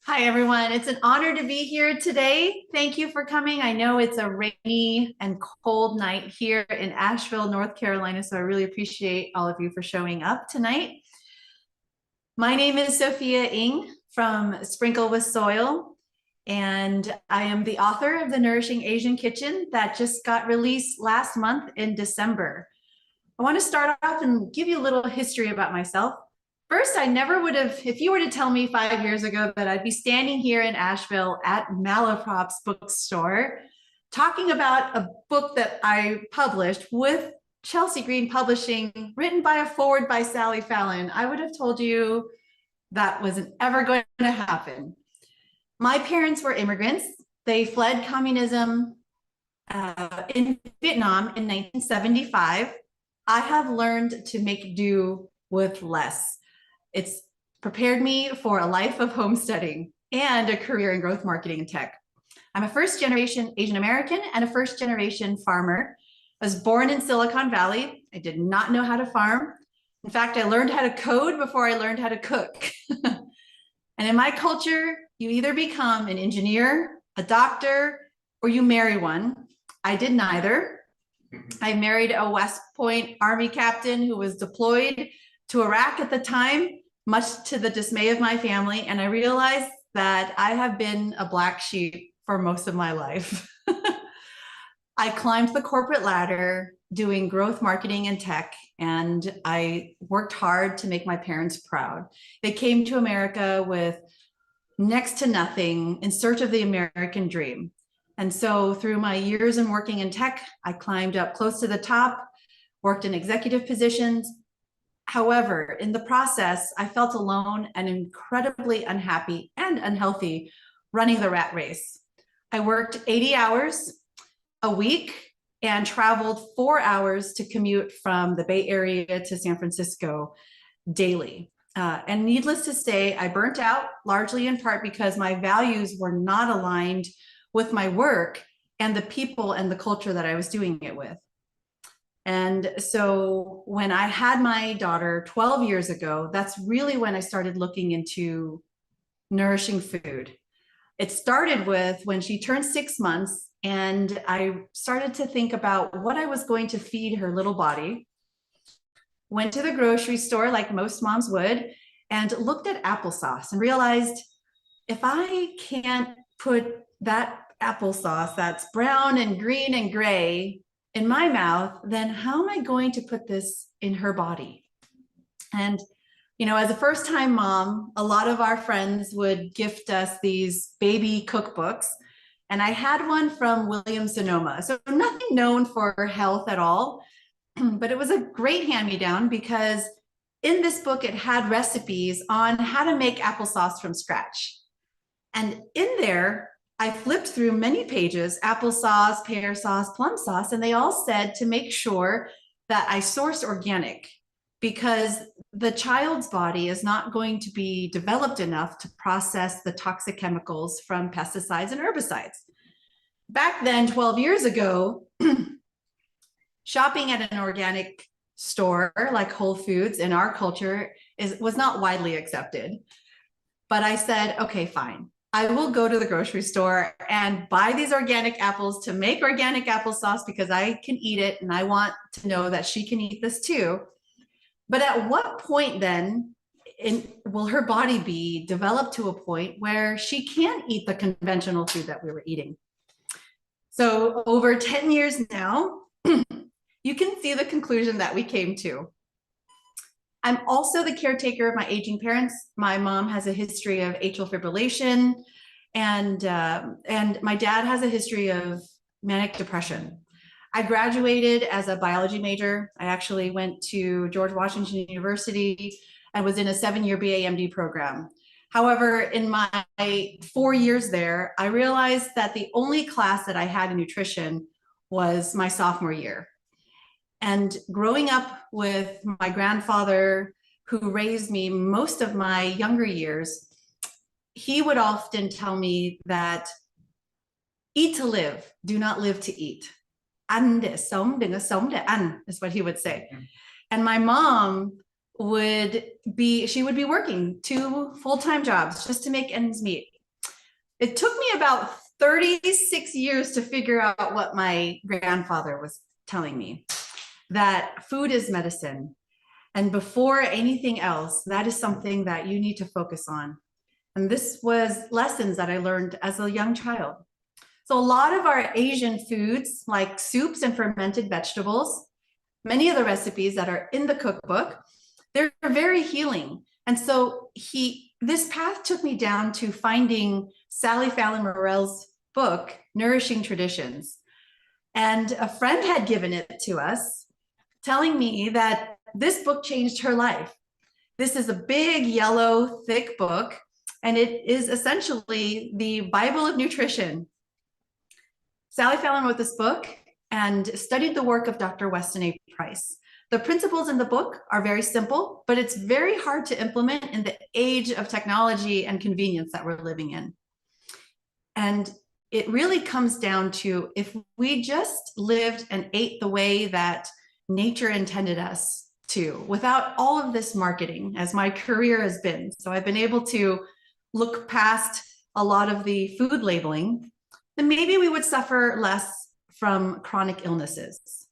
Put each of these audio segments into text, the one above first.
Hi, everyone. It's an honor to be here today. Thank you for coming. I know it's a rainy and cold night here in Asheville, North Carolina, so I really appreciate all of you for showing up tonight. My name is Sophia Ng from Sprinkle with Soil, and I am the author of the Nourishing Asian Kitchen that just got released last month in December. I want to start off and give you a little history about myself. First, I never would have, if you were to tell me 5 years ago that I'd be standing here in Asheville at Malaprop's bookstore talking about a book that I published with Chelsea Green Publishing, written by a foreword by Sally Fallon, I would have told you that wasn't ever going to happen. My parents were immigrants. They fled communism in Vietnam in 1975. I have learned to make do with less. It's prepared me for a life of homesteading and a career in growth marketing and tech. I'm a first generation Asian American and a first generation farmer. I was born in Silicon Valley. I did not know how to farm. In fact, I learned how to code before I learned how to cook. And in my culture, you either become an engineer, a doctor, or you marry one. I did neither. I married a West Point Army captain who was deployed to Iraq at the time, much to the dismay of my family. And I realized that I have been a black sheep for most of my life. I climbed the corporate ladder doing growth marketing and tech, and I worked hard to make my parents proud. They came to America with next to nothing in search of the American dream. And so through my years in working in tech, I climbed up close to the top, worked in executive positions. However, in the process, I felt alone and incredibly unhappy and unhealthy running the rat race. I worked 80 hours a week and traveled 4 hours to commute from the Bay Area to San Francisco daily. And needless to say, I burnt out largely in part because my values were not aligned with my work and the people and the culture that I was doing it with. And so when I had my daughter 12 years ago, that's really when I started looking into nourishing food. It started with when she turned 6 months, and I started to think about what I was going to feed her little body. Went to the grocery store like most moms would and looked at applesauce and realized if I can't put that applesauce that's brown and green and gray in my mouth, then how am I going to put this in her body? And, you know, as a first time mom, a lot of our friends would gift us these baby cookbooks. And I had one from William Sonoma. So nothing known for health at all, but it was a great hand-me-down because in this book, it had recipes on how to make applesauce from scratch. And in there, I flipped through many pages, applesauce, pear sauce, plum sauce, and they all said to make sure that I source organic because the child's body is not going to be developed enough to process the toxic chemicals from pesticides and herbicides. Back then, 12 years ago, shopping at an organic store like Whole Foods in our culture was not widely accepted. But I said, okay, fine. I will go to the grocery store and buy these organic apples to make organic applesauce because I can eat it and I want to know that she can eat this too. But at what point then will her body be developed to a point where she can't eat the conventional food that we were eating? So over 10 years now, you can see the conclusion that we came to. I'm also the caretaker of my aging parents. My mom has a history of atrial fibrillation, and my dad has a history of manic depression. I graduated as a biology major. I actually went to George Washington University and was in a 7-year BA/MD program. However, in my 4 years there, I realized that the only class that I had in nutrition was my sophomore year. And growing up with my grandfather, who raised me most of my younger years, he would often tell me that eat to live, do not live to eat. Ăn để sống, đừng có sống để ăn, is what he would say. And my mom she would be working 2 full-time jobs just to make ends meet. It took me about 36 years to figure out what my grandfather was telling me, that food is medicine. And before anything else, that is something that you need to focus on. And this was lessons that I learned as a young child. So a lot of our Asian foods, like soups and fermented vegetables, many of the recipes that are in the cookbook, they're very healing. And so this path took me down to finding Sally Fallon Morell's book, Nourishing Traditions. And a friend had given it to us, telling me that this book changed her life. This is a big, yellow, thick book, and it is essentially the Bible of nutrition. Sally Fallon wrote this book and studied the work of Dr. Weston A. Price. The principles in the book are very simple, but it's very hard to implement in the age of technology and convenience that we're living in. And it really comes down to, if we just lived and ate the way that nature intended us to, without all of this marketing, as my career has been. So I've been able to look past a lot of the food labeling, then maybe we would suffer less from chronic illnesses.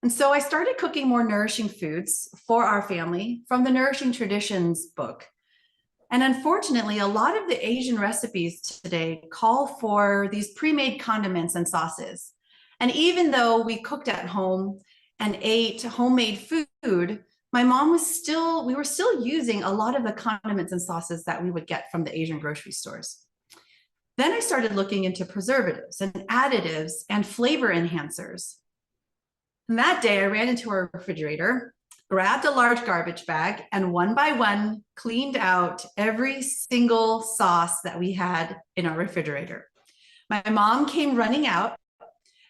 And so I started cooking more nourishing foods for our family from the Nourishing Traditions book. And unfortunately, a lot of the Asian recipes today call for these pre-made condiments and sauces. And even though we cooked at home and ate homemade food, we were still using a lot of the condiments and sauces that we would get from the Asian grocery stores. Then I started looking into preservatives and additives and flavor enhancers. And that day I ran into our refrigerator, grabbed a large garbage bag, and one by one cleaned out every single sauce that we had in our refrigerator. My mom came running out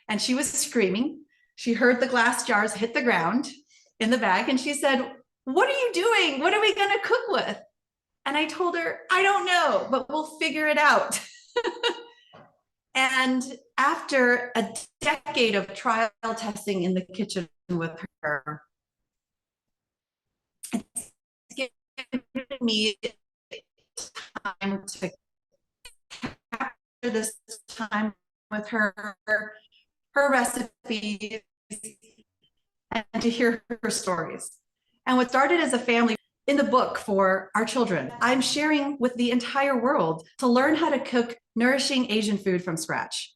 and she was screaming. She heard the glass jars hit the ground in the bag and she said, "What are you doing? What are we going to cook with?" And I told her, "I don't know, but we'll figure it out." And after a decade of trial testing in the kitchen with her, it's given me time to capture this time with her recipes, and to hear her stories. And what started as a family in the book for our children, I'm sharing with the entire world to learn how to cook nourishing Asian food from scratch.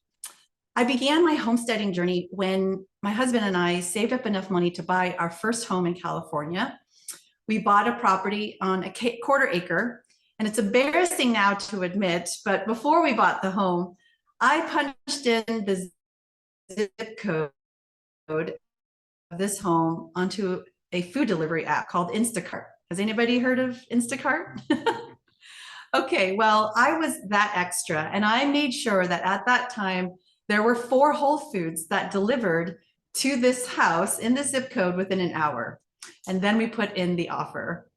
I began my homesteading journey when my husband and I saved up enough money to buy our first home in California. We bought a property on a quarter acre, and it's embarrassing now to admit, but before we bought the home, I punched in the zip code of this home onto a food delivery app called Instacart. Has anybody heard of Instacart? Okay, well, I was that extra, and I made sure that at that time, there were 4 Whole Foods that delivered to this house in the zip code within an hour. And then we put in the offer.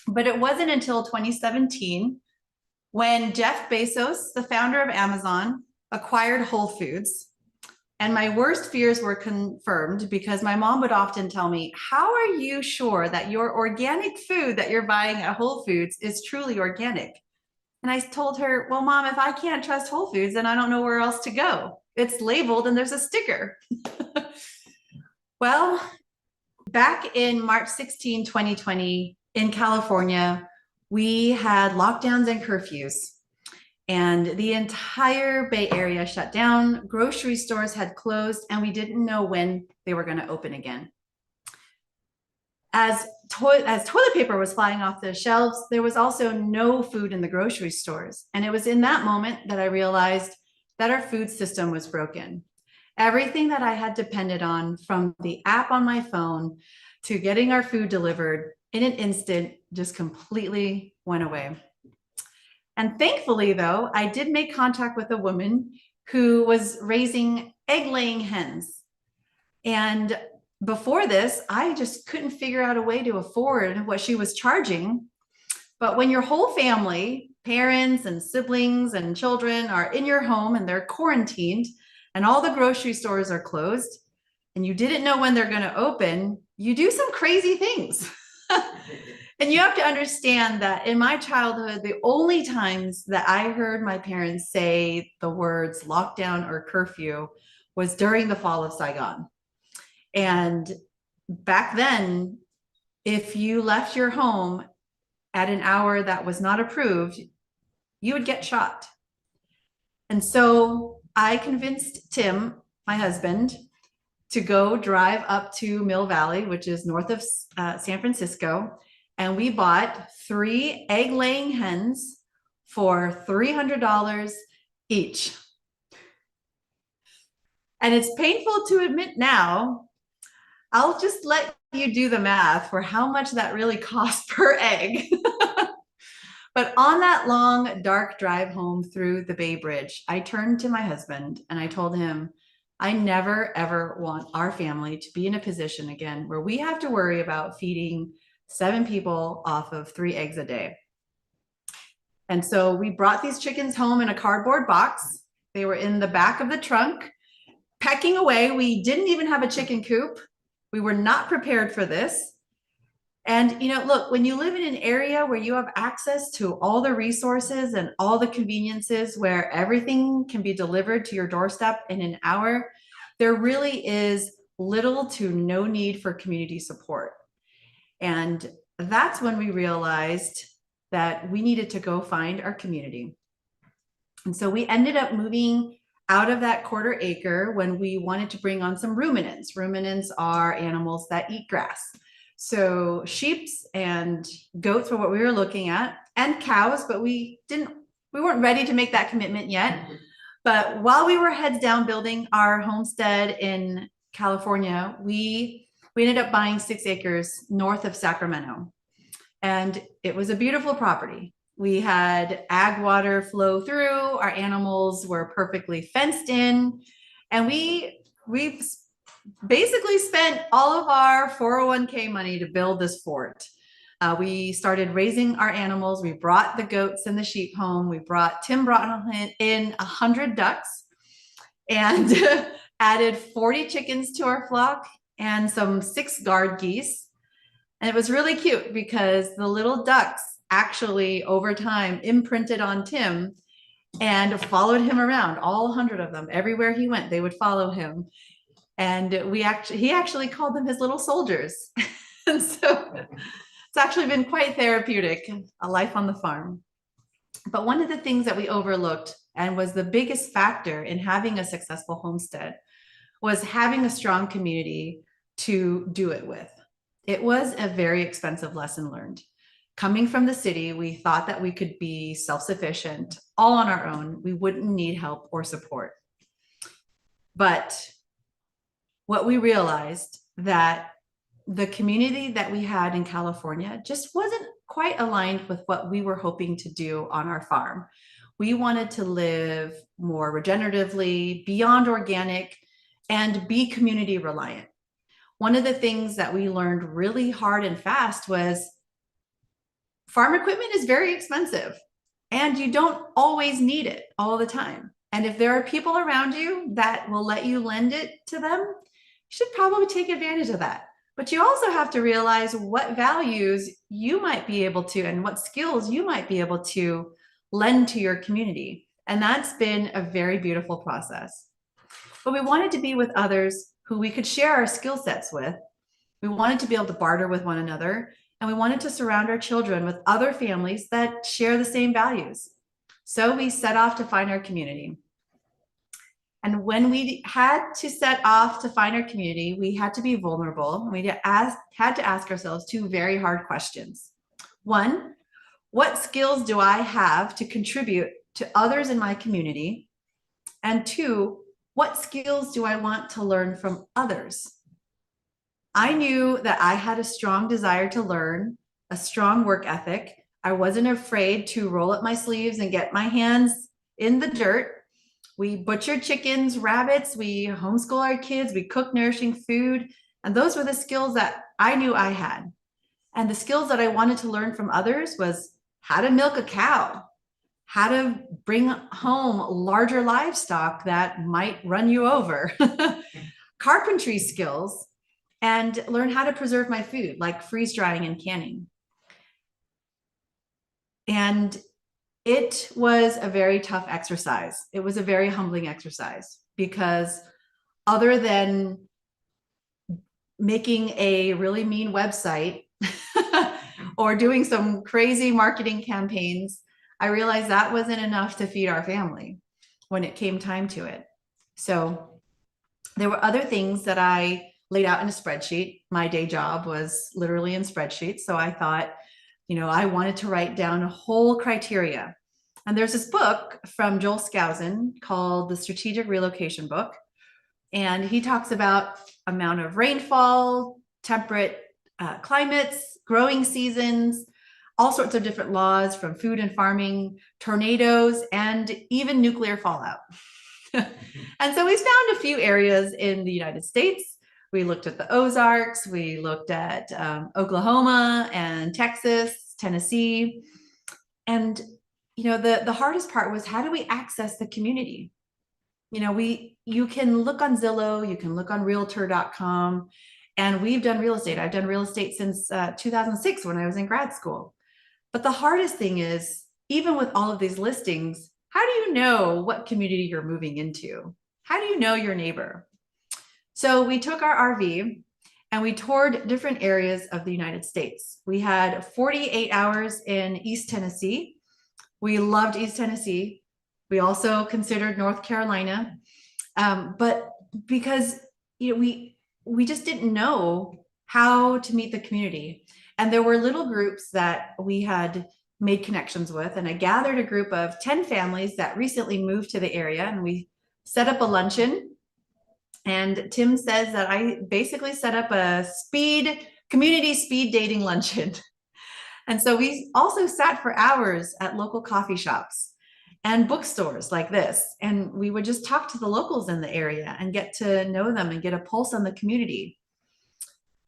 But it wasn't until 2017 when Jeff Bezos, the founder of Amazon, acquired Whole Foods. And my worst fears were confirmed because my mom would often tell me, "How are you sure that your organic food that you're buying at Whole Foods is truly organic?" And I told her, "Well, Mom, if I can't trust Whole Foods, then I don't know where else to go. It's labeled and there's a sticker." Well, back in March 16, 2020, in California, we had lockdowns and curfews. And the entire Bay Area shut down, grocery stores had closed, and we didn't know when they were going to open again. As toilet paper was flying off the shelves, there was also no food in the grocery stores. And it was in that moment that I realized that our food system was broken. Everything that I had depended on, from the app on my phone to getting our food delivered in an instant, just completely went away. And thankfully, though, I did make contact with a woman who was raising egg-laying hens. And before this, I just couldn't figure out a way to afford what she was charging. But when your whole family, parents and siblings and children, are in your home and they're quarantined and all the grocery stores are closed and you didn't know when they're going to open, you do some crazy things. And you have to understand that in my childhood, the only times that I heard my parents say the words lockdown or curfew was during the fall of Saigon. And back then, if you left your home at an hour that was not approved, you would get shot. And so I convinced Tim, my husband, to go drive up to Mill Valley, which is north of San Francisco. And we bought 3 egg-laying hens for $300 each. And it's painful to admit now. I'll just let you do the math for how much that really cost per egg. But on that long, dark drive home through the Bay Bridge, I turned to my husband and I told him, I never, ever want our family to be in a position again where we have to worry about feeding 7 people off of 3 eggs a day. And so we brought these chickens home in a cardboard box. They were in the back of the trunk, pecking away. We didn't even have a chicken coop. We were not prepared for this. And, look, when you live in an area where you have access to all the resources and all the conveniences where everything can be delivered to your doorstep in an hour, there really is little to no need for community support. And that's when we realized that we needed to go find our community. And so we ended up moving out of that 1/4 acre when we wanted to bring on some ruminants. Ruminants are animals that eat grass. So sheep and goats were what we were looking at, and cows, but we weren't ready to make that commitment yet. But while we were heads down building our homestead in California, we ended up buying 6 acres north of Sacramento. And it was a beautiful property. We had ag water flow through, our animals were perfectly fenced in, and we basically spent all of our 401k money to build this fort. We started raising our animals. We brought the goats and the sheep home. Tim brought in 100 ducks and added 40 chickens to our flock and some 6 guard geese. And it was really cute because the little ducks actually over time imprinted on Tim and followed him around, all 100 of them. Everywhere he went, they would follow him. And he actually called them his little soldiers. And so it's actually been quite therapeutic, a life on the farm. But one of the things that we overlooked and was the biggest factor in having a successful homestead was having a strong community to do it with. It was a very expensive lesson learned. Coming from the city, we thought that we could be self-sufficient all on our own. We wouldn't need help or support. But what we realized that the community that we had in California just wasn't quite aligned with what we were hoping to do on our farm. We wanted to live more regeneratively, beyond organic, and be community reliant. One of the things that we learned really hard and fast was farm equipment is very expensive and you don't always need it all the time. And if there are people around you that will let you lend it to them, you should probably take advantage of that. But you also have to realize what values you might be able to and what skills you might be able to lend to your community. And that's been a very beautiful process. But we wanted to be with others who we could share our skill sets with. We wanted to be able to barter with one another, and we wanted to surround our children with other families that share the same values. So we set off to find our community. And when we had to set off to find our community, we had to be vulnerable. We had to ask ourselves 2 very hard questions. 1, what skills do I have to contribute to others in my community? And 2, what skills do I want to learn from others? I knew that I had a strong desire to learn, a strong work ethic. I wasn't afraid to roll up my sleeves and get my hands in the dirt. We butchered chickens, rabbits, we homeschool our kids, we cook nourishing food. And those were the skills that I knew I had. And the skills that I wanted to learn from others was how to milk a cow, how to bring home larger livestock that might run you over, carpentry skills, and learn how to preserve my food, like freeze drying and canning. And it was a very tough exercise. It was a very humbling exercise because other than making a really mean website or doing some crazy marketing campaigns, I realized that wasn't enough to feed our family when it came time to it. So there were other things that I laid out in a spreadsheet. My day job was literally in spreadsheets. So I thought, I wanted to write down a whole criteria. And there's this book from Joel Skousen called The Strategic Relocation Book. And he talks about amount of rainfall, temperate climates, growing seasons, all sorts of different laws from food and farming, tornadoes, and even nuclear fallout. And so we found a few areas in the United States. We looked at the Ozarks, we looked at Oklahoma and Texas, Tennessee. And, the hardest part was, how do we access the community? You can look on Zillow, you can look on realtor.com, and we've done real estate. I've done real estate since 2006 when I was in grad school. But the hardest thing is, even with all of these listings, how do you know what community you're moving into? How do you know your neighbor? So we took our RV and we toured different areas of the United States. We had 48 hours in East Tennessee. We loved East Tennessee. We also considered North Carolina, but because we just didn't know how to meet the community. And there were little groups that we had made connections with. And I gathered a group of 10 families that recently moved to the area, and we set up a luncheon. And Tim says that I basically set up a community speed dating luncheon. And so we also sat for hours at local coffee shops and bookstores like this. And we would just talk to the locals in the area and get to know them and get a pulse on the community.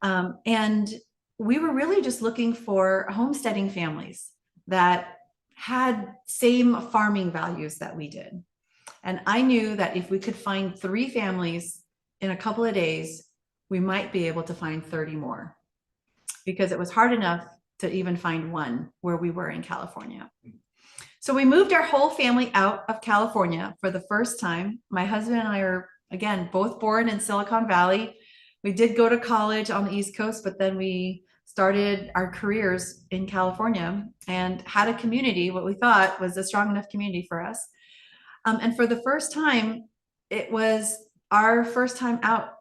And we were really just looking for homesteading families that had same farming values that we did. And I knew that if we could find 3 families in a couple of days, we might be able to find 30 more, because it was hard enough to even find one where we were in California. So we moved our whole family out of California for the first time. My husband and I are, again, both born in Silicon Valley. We did go to college on the East Coast, but then we started our careers in California and had a community, what we thought was a strong enough community for us. And for the first time, it was our first time out,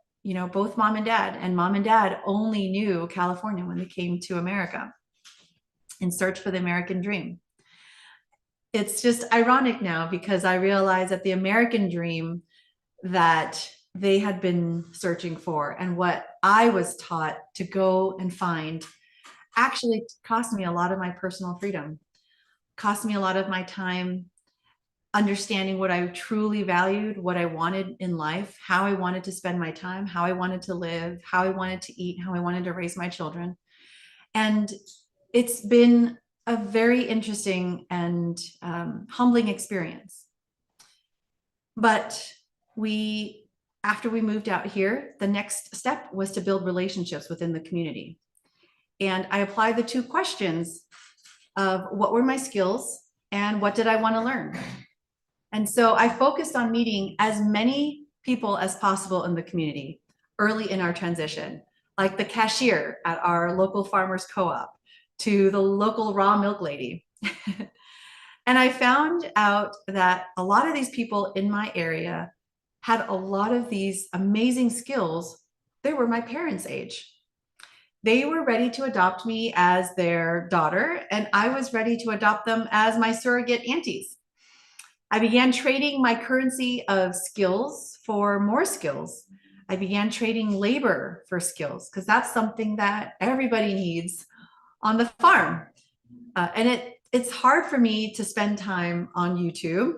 both mom and dad only knew California when they came to America in search for the American dream. It's just ironic now, because I realize that the American dream that they had been searching for and what I was taught to go and find actually cost me a lot of my personal freedom, cost me a lot of my time understanding what I truly valued, what I wanted in life, how I wanted to spend my time, how I wanted to live, how I wanted to eat, how I wanted to raise my children. And it's been a very interesting and humbling experience. But after we moved out here, the next step was to build relationships within the community. And I applied the 2 questions of what were my skills and what did I want to learn? And so I focused on meeting as many people as possible in the community early in our transition, like the cashier at our local farmers co-op, to the local raw milk lady. And I found out that a lot of these people in my area had a lot of these amazing skills. They were my parents' age. They were ready to adopt me as their daughter, and I was ready to adopt them as my surrogate aunties. I began trading my currency of skills for more skills. I began trading labor for skills, because that's something that everybody needs on the farm. And it's hard for me to spend time on YouTube.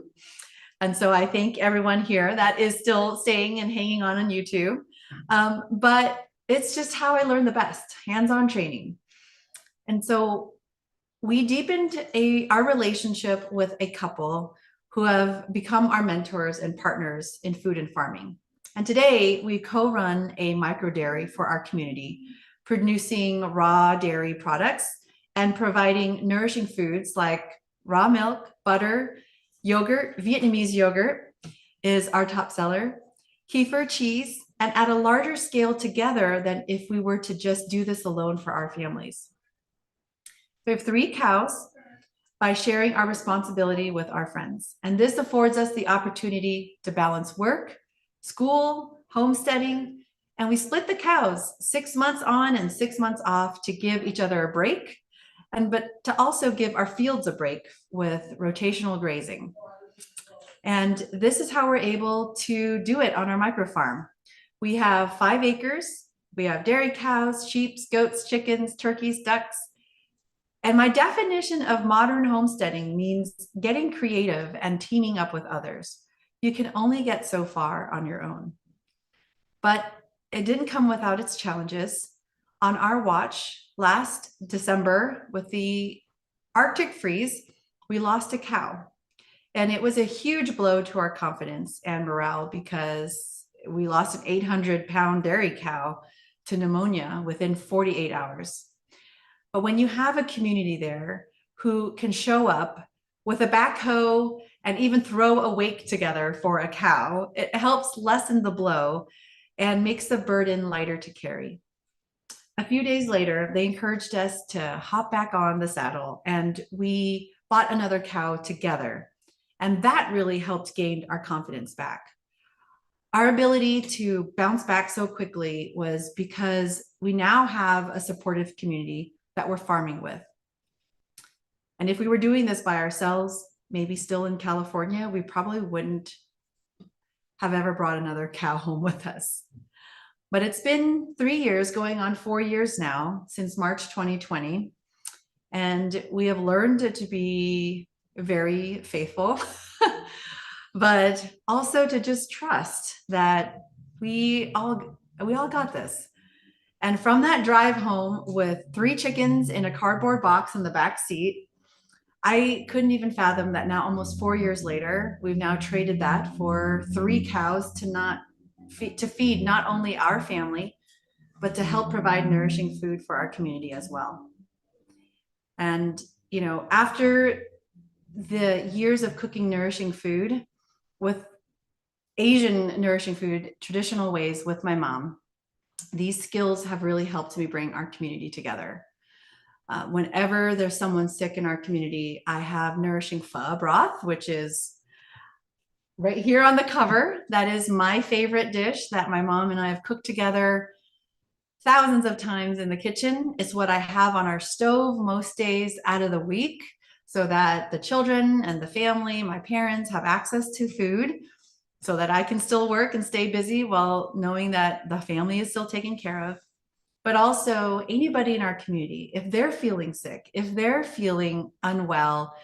And so I thank everyone here that is still staying and hanging on YouTube. But it's just how I learn the best, hands-on training. And so we deepened our relationship with a couple who have become our mentors and partners in food and farming. And today we co-run a micro dairy for our community, producing raw dairy products and providing nourishing foods like raw milk, butter, yogurt. Vietnamese yogurt is our top seller, kefir cheese, and at a larger scale together than if we were to just do this alone for our families. We have 3 cows by sharing our responsibility with our friends. And this affords us the opportunity to balance work, school, homesteading, and we split the cows 6 months on and 6 months off to give each other a break, but to also give our fields a break with rotational grazing. And this is how we're able to do it on our micro farm. We have 5 acres. We have dairy cows, sheep, goats, chickens, turkeys, ducks. And my definition of modern homesteading means getting creative and teaming up with others. You can only get so far on your own. But it didn't come without its challenges. On our watch last December, with the Arctic freeze, we lost a cow. And it was a huge blow to our confidence and morale because we lost an 800-pound dairy cow to pneumonia within 48 hours. But when you have a community there who can show up with a backhoe and even throw a wake together for a cow, it helps lessen the blow and makes the burden lighter to carry. A few days later, they encouraged us to hop back on the saddle, and we bought another cow together. And that really helped gain our confidence back. Our ability to bounce back so quickly was because we now have a supportive community that we're farming with. And if we were doing this by ourselves, maybe still in California, we probably wouldn't have ever brought another cow home with us. But it's been 3 years, going on 4 years now, since March 2020. And we have learned to be very faithful, but also to just trust that we all got this. And from that drive home with 3 chickens in a cardboard box in the back seat, I couldn't even fathom that now, almost 4 years later, we've now traded that for 3 cows to feed not only our family, but to help provide nourishing food for our community as well. And, you know, after the years of cooking nourishing food with Asian nourishing food, traditional ways with my mom, these skills have really helped me bring our community together. Whenever there's someone sick in our community, I have nourishing pho broth, which is right here on the cover. That is my favorite dish that my mom and I have cooked together thousands of times in the kitchen. It's what I have on our stove most days out of the week, so that the children and the family, my parents, have access to food, so that I can still work and stay busy while knowing that the family is still taken care of. But also anybody in our community, if they're feeling sick, if they're feeling unwell,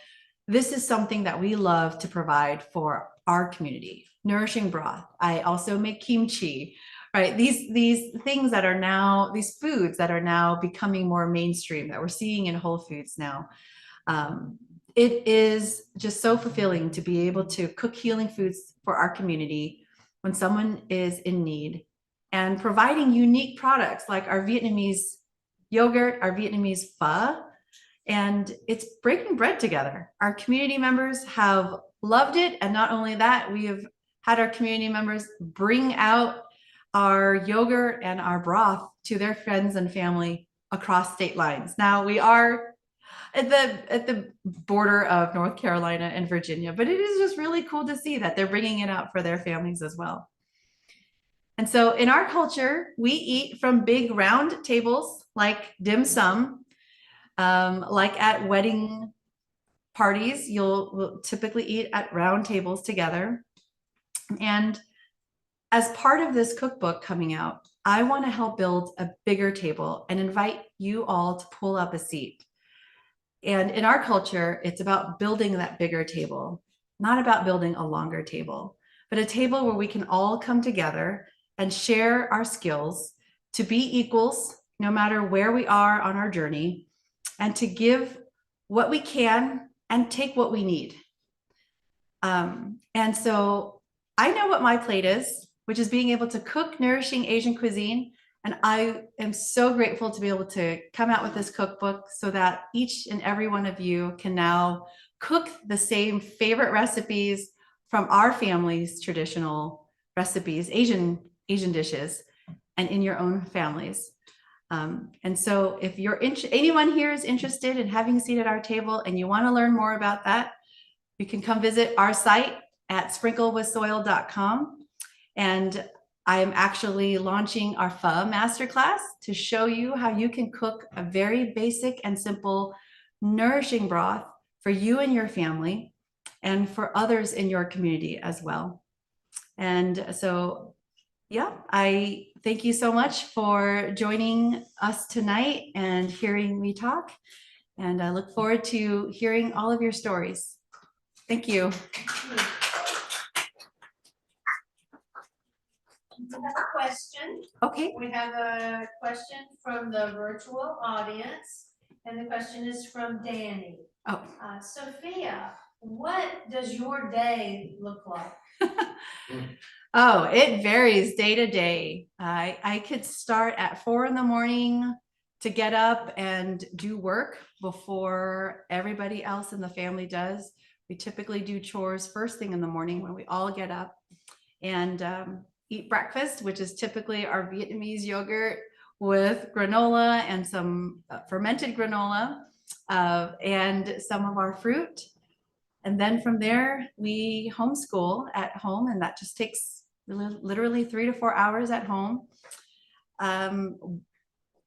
this is something that we love to provide for our community. Nourishing broth. I also make kimchi, right? These things that are now, these foods that are now becoming more mainstream, that we're seeing in Whole Foods now. It is just so fulfilling to be able to cook healing foods for our community when someone is in need, and providing unique products like our Vietnamese yogurt, our Vietnamese pho, and it's breaking bread together. Our community members have loved it. And not only that, we have had our community members bring out our yogurt and our broth to their friends and family across state lines. Now we are at the border of North Carolina and Virginia, but it is just really cool to see that they're bringing it out for their families as well. And so in our culture, we eat from big round tables like dim sum, like at wedding parties, we'll typically eat at round tables together. And as part of this cookbook coming out, I want to help build a bigger table and invite you all to pull up a seat. And in our culture, it's about building that bigger table, not about building a longer table, but a table where we can all come together and share our skills to be equals, no matter where we are on our journey, and to give what we can and take what we need. And so I know what my plate is. which is being able to cook nourishing Asian cuisine. And I am so grateful to be able to come out with this cookbook so that each and every one of you can now cook the same favorite recipes from our family's traditional recipes, Asian dishes, and in your own families. And so if anyone here is interested in having a seat at our table and you want to learn more about that, you can come visit our site at sprinklewithsoil.com. And I am actually launching our pho masterclass to show you how you can cook a very basic and simple nourishing broth for you and your family and for others in your community as well. And so, yeah, I thank you so much for joining us tonight and hearing me talk. And I look forward to hearing all of your stories. Thank you. We have a question. Okay. We have a question from the virtual audience, and the question is from Danny. Oh. Sophia, what does your day look like? Oh, it varies day to day. I could start at 4 a.m. to get up and do work before everybody else in the family does. We typically do chores first thing in the morning when we all get up, and eat breakfast, which is typically our Vietnamese yogurt with granola and some fermented granola and some of our fruit. And then from there, we homeschool at home, and that just takes literally 3 to 4 hours at home.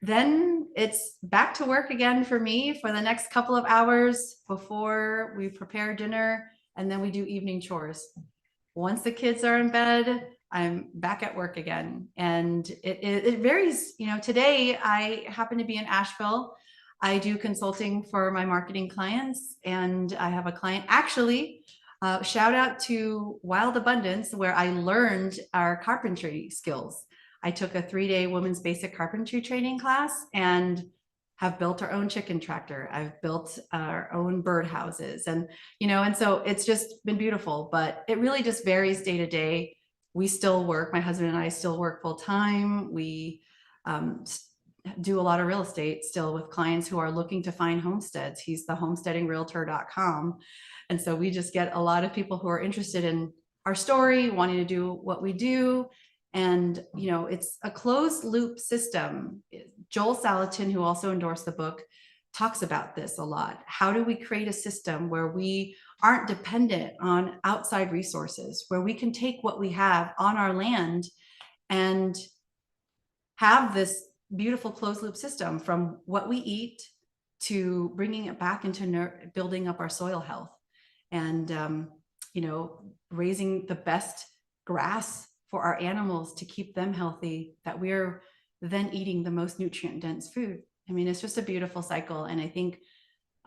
Then it's back to work again for me for the next couple of hours before we prepare dinner, and then we do evening chores. Once the kids are in bed, I'm back at work again. And it varies. You know, today I happen to be in Asheville. I do consulting for my marketing clients, and I have a client actually, shout out to Wild Abundance, where I learned our carpentry skills. I took a 3-day women's basic carpentry training class and have built our own chicken tractor. I've built our own bird houses, and, you know, and so it's just been beautiful, but it really just varies day to day. We still work, my husband and I still work full time. We do a lot of real estate still with clients who are looking to find homesteads. He's the homesteadingrealtor.com. And so we just get a lot of people who are interested in our story, wanting to do what we do. And, you know, it's a closed loop system. Joel Salatin, who also endorsed the book, talks about this a lot. How do we create a system where we aren't dependent on outside resources, where we can take what we have on our land and have this beautiful closed loop system from what we eat to bringing it back into building up our soil health and, you know, raising the best grass for our animals to keep them healthy, that we're then eating the most nutrient dense food. I mean, it's just a beautiful cycle. And I think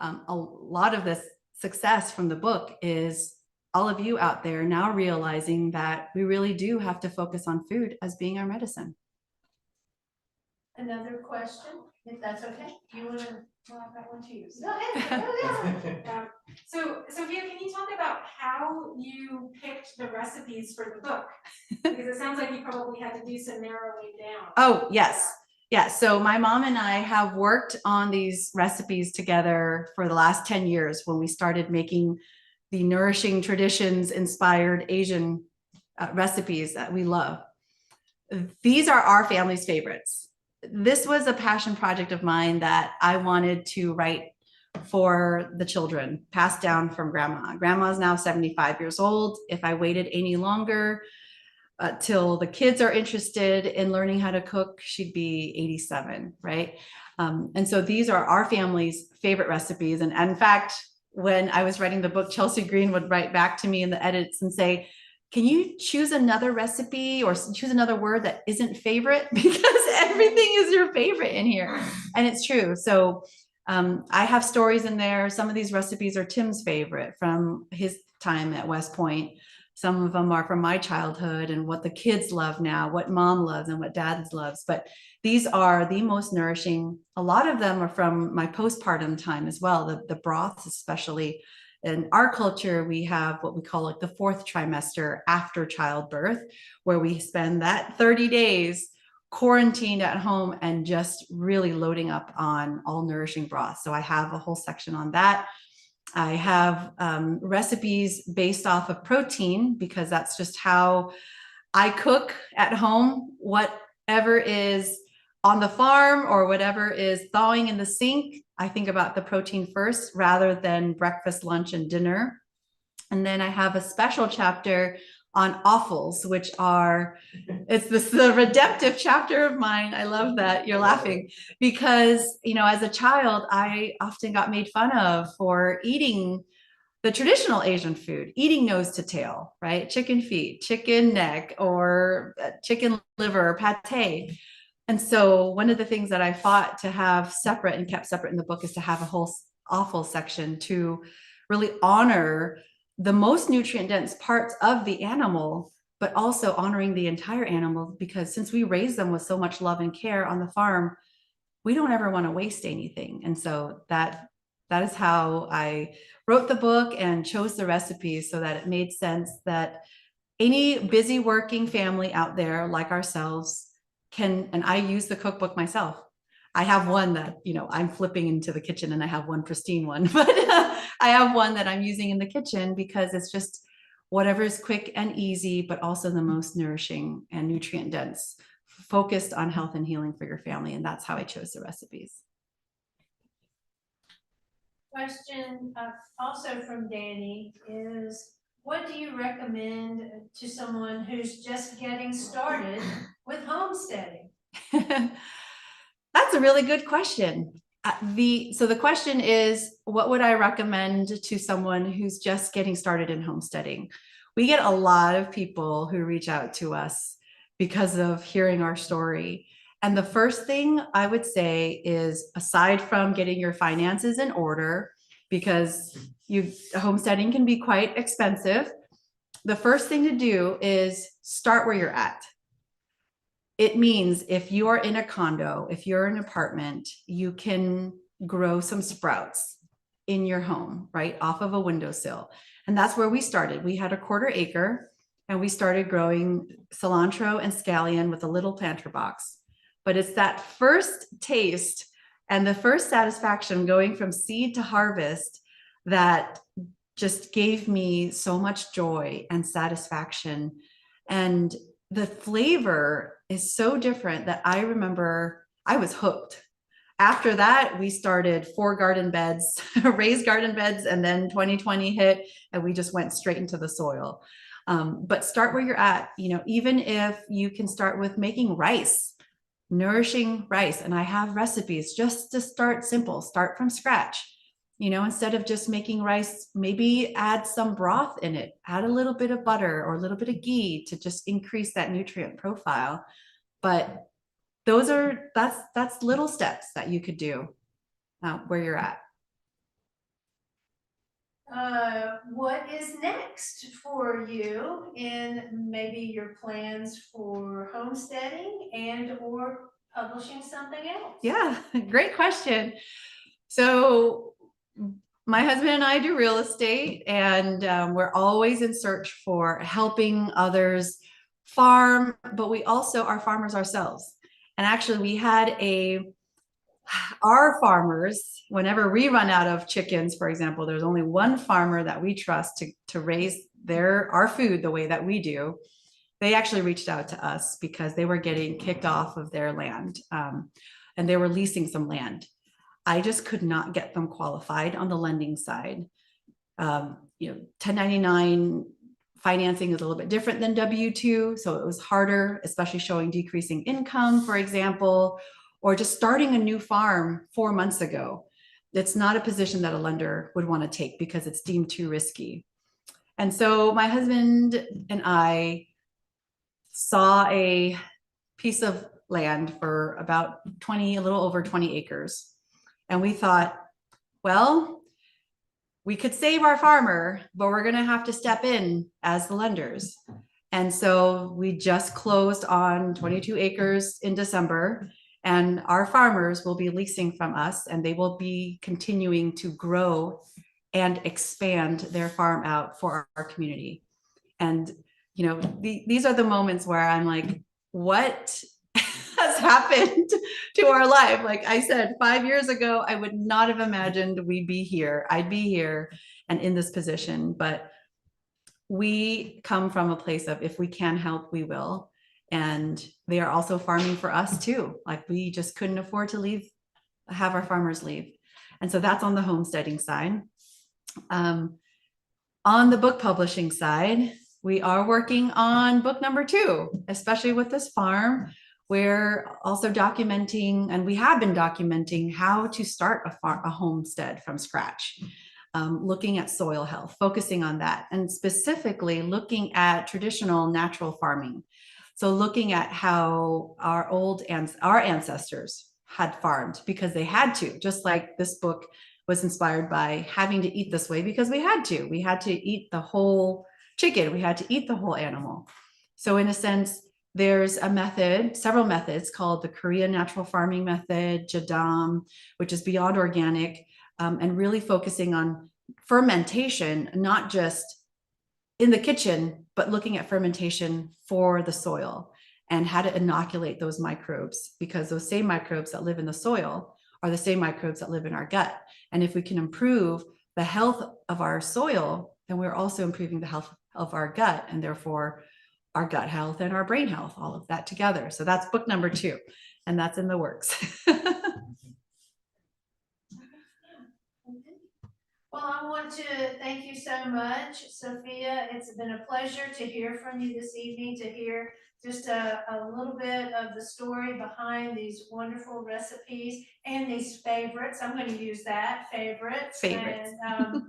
a lot of this success from the book is all of you out there now realizing that we really do have to focus on food as being our medicine. Another question, if that's okay. You want to? Well, I've got one too. Go ahead. So, Sophia, can you talk about how you picked the recipes for the book? Because it sounds like you probably had to do some narrowing down. Oh, yes. Yeah. So my mom and I have worked on these recipes together for the last 10 years when we started making the nourishing traditions inspired Asian recipes that we love. These are our family's favorites. This was a passion project of mine that I wanted to write for the children, passed down from grandma. Grandma's now 75 years old. If I waited any longer till the kids are interested in learning how to cook, she'd be 87, right? And so these are our family's favorite recipes. And in fact, when I was writing the book, Chelsea Green would write back to me in the edits and say, can you choose another recipe or choose another word that isn't favorite? Because everything is your favorite in here. And it's true. So I have stories in there. Some of these recipes are Tim's favorite from his time at West Point. Some of them are from my childhood and what the kids love now, what mom loves and what dad loves. But these are the most nourishing. A lot of them are from my postpartum time as well, the broths especially. In our culture, we have what we call like the fourth trimester after childbirth, where we spend that 30 days quarantined at home and just really loading up on all nourishing broth. So I have a whole section on that. I have recipes based off of protein because that's just how I cook at home. Whatever is on the farm or whatever is thawing in the sink, I think about the protein first rather than breakfast, lunch, and dinner. And then I have a special chapter on offals, which are, it's the redemptive chapter of mine. I love that you're laughing because, you know, as a child, I often got made fun of for eating the traditional Asian food, eating nose to tail, right? Chicken feet, chicken neck, or chicken liver, pate. And so one of the things that I fought to have separate and kept separate in the book is to have a whole offal section to really honor the most nutrient dense parts of the animal, but also honoring the entire animal, because since we raise them with so much love and care on the farm, we don't ever want to waste anything. And so that is how I wrote the book and chose the recipes, so that it made sense that any busy working family out there like ourselves can, and I use the cookbook myself. I have one that, you know, I'm flipping into the kitchen and I have one pristine one, but I have one that I'm using in the kitchen because it's just whatever is quick and easy, but also the most nourishing and nutrient dense, focused on health and healing for your family. And that's how I chose the recipes. Question also from Danny is, what do you recommend to someone who's just getting started with homesteading? That's a really good question. So the question is, what would I recommend to someone who's just getting started in homesteading? We get a lot of people who reach out to us because of hearing our story. And the first thing I would say is, aside from getting your finances in order, because homesteading can be quite expensive, the first thing to do is start where you're at. It means if you are in a condo, if you're in an apartment, you can grow some sprouts in your home, right off of a windowsill. And that's where we started. We had a 1/4 acre and we started growing cilantro and scallion with a little planter box. But it's that first taste and the first satisfaction going from seed to harvest that just gave me so much joy and satisfaction. And the flavor is so different that I remember I was hooked. After that, we started 4 garden beds, raised garden beds, and then 2020 hit and we just went straight into the soil. But start where you're at, you know, even if you can start with making rice, nourishing rice. And I have recipes just to start simple, start from scratch. You know, instead of just making rice, maybe add some broth in it, add a little bit of butter or a little bit of ghee to just increase that nutrient profile. But that's little steps that you could do where you're at. What is next for you in maybe your plans for homesteading and or publishing something else? Yeah, great question. So my husband and I do real estate, and we're always in search for helping others farm, but we also are farmers ourselves. And actually we had our farmers, whenever we run out of chickens, for example, there's only one farmer that we trust to raise our food the way that we do. They actually reached out to us because they were getting kicked off of their land, and they were leasing some land. I just could not get them qualified on the lending side. 1099 financing is a little bit different than W-2, so it was harder, especially showing decreasing income, for example, or just starting a new farm 4 months ago. It's not a position that a lender would want to take because it's deemed too risky. And so my husband and I saw a piece of land for about a little over 20 acres. And we thought, well, we could save our farmer, but we're going to have to step in as the lenders. And so we just closed on 22 acres in December, and our farmers will be leasing from us, and they will be continuing to grow and expand their farm out for our community. And, you know, these are the moments where I'm like, what has happened to our life? Like I said, 5 years ago, I would not have imagined we'd be here. I'd be here and in this position, but we come from a place of, if we can help, we will. And they are also farming for us too. Like we just couldn't afford to have our farmers leave. And so that's on the homesteading side. On the book publishing side, we are working on book number 2, especially with this farm. We're also documenting, and we have been documenting, how to start a homestead from scratch, looking at soil health, focusing on that, and specifically looking at traditional natural farming. So looking at how our ancestors had farmed because they had to, just like this book was inspired by having to eat this way because we had to eat the whole chicken. We had to eat the whole animal. So in a sense, there's a method, several methods called the Korean natural farming method, Jadam, which is beyond organic, and really focusing on fermentation, not just in the kitchen, but looking at fermentation for the soil and how to inoculate those microbes, because those same microbes that live in the soil are the same microbes that live in our gut. And if we can improve the health of our soil, then we're also improving the health of our gut, and therefore our gut health and our brain health, all of that together. So that's book number 2, and that's in the works. Well, I want to thank you so much, Sophia. It's been a pleasure to hear from you this evening, to hear just a little bit of the story behind these wonderful recipes and these favorites. I'm going to use that, favorites. And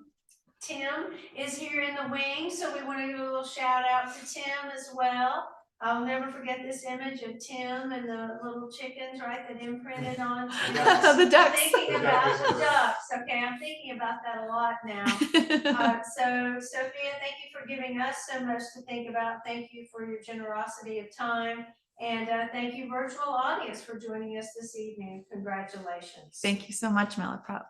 Tim is here in the wing, so we want to give a little shout out to Tim as well. I'll never forget this image of Tim and the little chickens, right, that imprinted on Tim. The ducks. I'm thinking about the ducks. Okay, I'm thinking about that a lot now. So Sophia, thank you for giving us so much to think about. Thank you for your generosity of time. And thank you, virtual audience, for joining us this evening. Congratulations. Thank you so much, Malaprop.